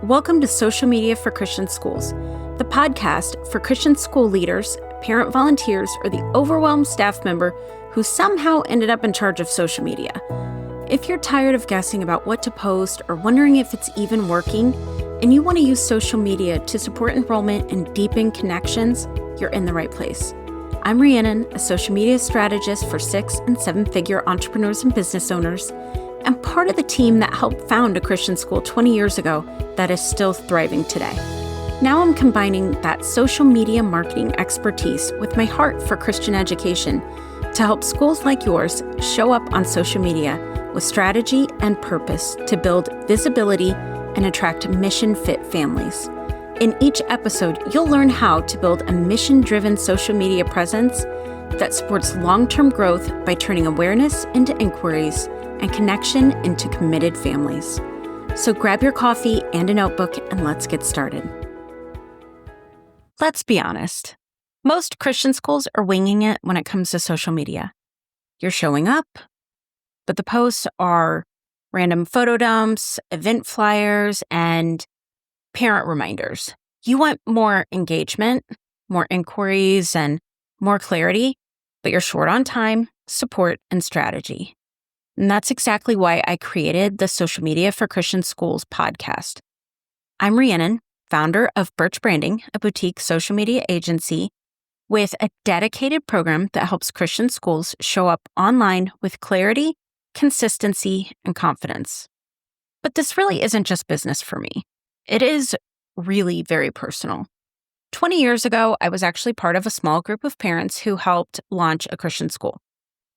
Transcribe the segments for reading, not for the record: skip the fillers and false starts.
Welcome to Social Media for Christian Schools, the podcast for Christian school leaders, parent volunteers, or the overwhelmed staff member who somehow ended up in charge of social media. If you're tired of guessing about what to post or wondering if it's even working, and you want to use social media to support enrollment and deepen connections, you're in the right place. I'm Rhiannon, a social media strategist for 6- and 7-figure entrepreneurs and business owners, and part of the team that helped found a Christian school 20 years ago that is still thriving today. Now I'm combining that social media marketing expertise with my heart for Christian education to help schools like yours show up on social media with strategy and purpose to build visibility and attract mission-fit families. In each episode, you'll learn how to build a mission-driven social media presence that supports long-term growth by turning awareness into inquiries and connection into committed families. So grab your coffee and a notebook and let's get started. Let's be honest. Most Christian schools are winging it when it comes to social media. You're showing up, but the posts are random photo dumps, event flyers, and parent reminders. You want more engagement, more inquiries, and more clarity, but you're short on time, support, and strategy. And that's exactly why I created the Social Media for Christian Schools podcast. I'm Rhiannon, founder of Birch Branding, a boutique social media agency with a dedicated program that helps Christian schools show up online with clarity, consistency, and confidence. But this really isn't just business for me. It is really very personal. 20 years ago, I was actually part of a small group of parents who helped launch a Christian school.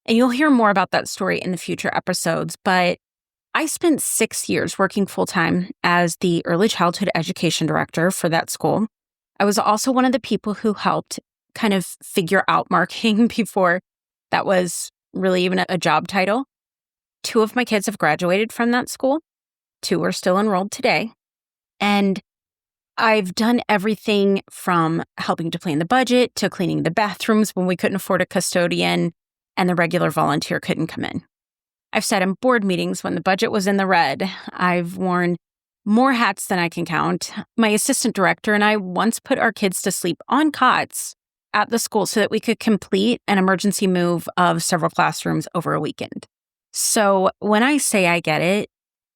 And you'll hear more about that story in the future episodes, but I spent 6 years working full-time as the early childhood education director for that school. I was also one of the people who helped kind of figure out marketing before that was really even a job title. 2 of my kids have graduated from that school. 2 are still enrolled today. And I've done everything from helping to plan the budget to cleaning the bathrooms when we couldn't afford a custodian and the regular volunteer couldn't come in. I've sat in board meetings when the budget was in the red. I've worn more hats than I can count. My assistant director and I once put our kids to sleep on cots at the school so that we could complete an emergency move of several classrooms over a weekend. So when I say I get it,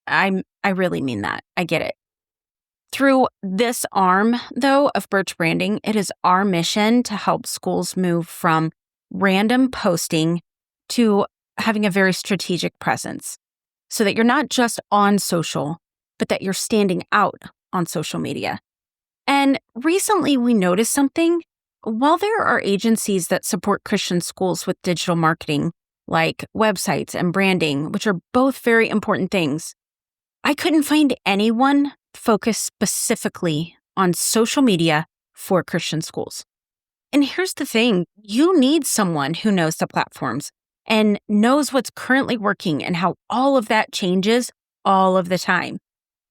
I really mean that. I get it. Through this arm, though, of Birch Branding, it is our mission to help schools move from random posting to having a very strategic presence so that you're not just on social, but that you're standing out on social media. And recently we noticed something. While there are agencies that support Christian schools with digital marketing, like websites and branding, which are both very important things, I couldn't find anyone focused specifically on social media for Christian schools. And here's the thing, you need someone who knows the platforms and knows what's currently working and how all of that changes all of the time.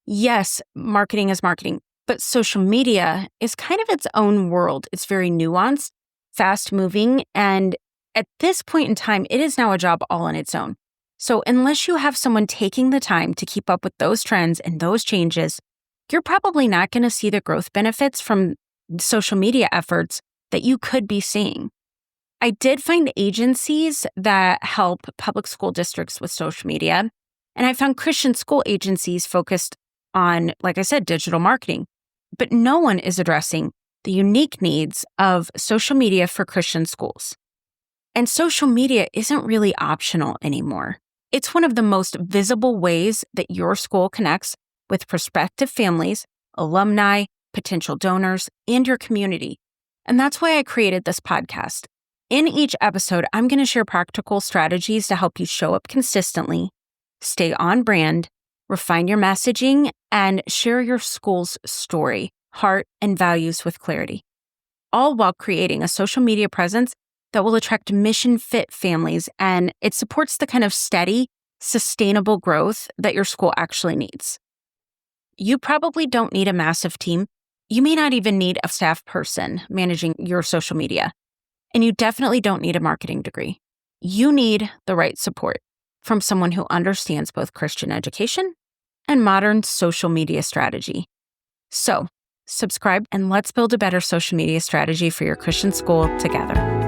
Yes, marketing is marketing, but social media is kind of its own world. It's very nuanced, fast-moving, and at this point in time, it is now a job all on its own. So unless you have someone taking the time to keep up with those trends and those changes, you're probably not going to see the growth benefits from social media efforts that you could be seeing. I did find agencies that help public school districts with social media, and I found Christian school agencies focused on, like I said, digital marketing. But no one is addressing the unique needs of social media for Christian schools. And social media isn't really optional anymore. It's one of the most visible ways that your school connects with prospective families, alumni, potential donors, and your community. And that's why I created this podcast. In each episode, I'm going to share practical strategies to help you show up consistently, stay on brand, refine your messaging, and share your school's story, heart, and values with clarity, all while creating a social media presence that will attract mission-fit families, and it supports the kind of steady, sustainable growth that your school actually needs. You probably don't need a massive team. You may not even need a staff person managing your social media. And you definitely don't need a marketing degree. You need the right support from someone who understands both Christian education and modern social media strategy. So, subscribe and let's build a better social media strategy for your Christian school together.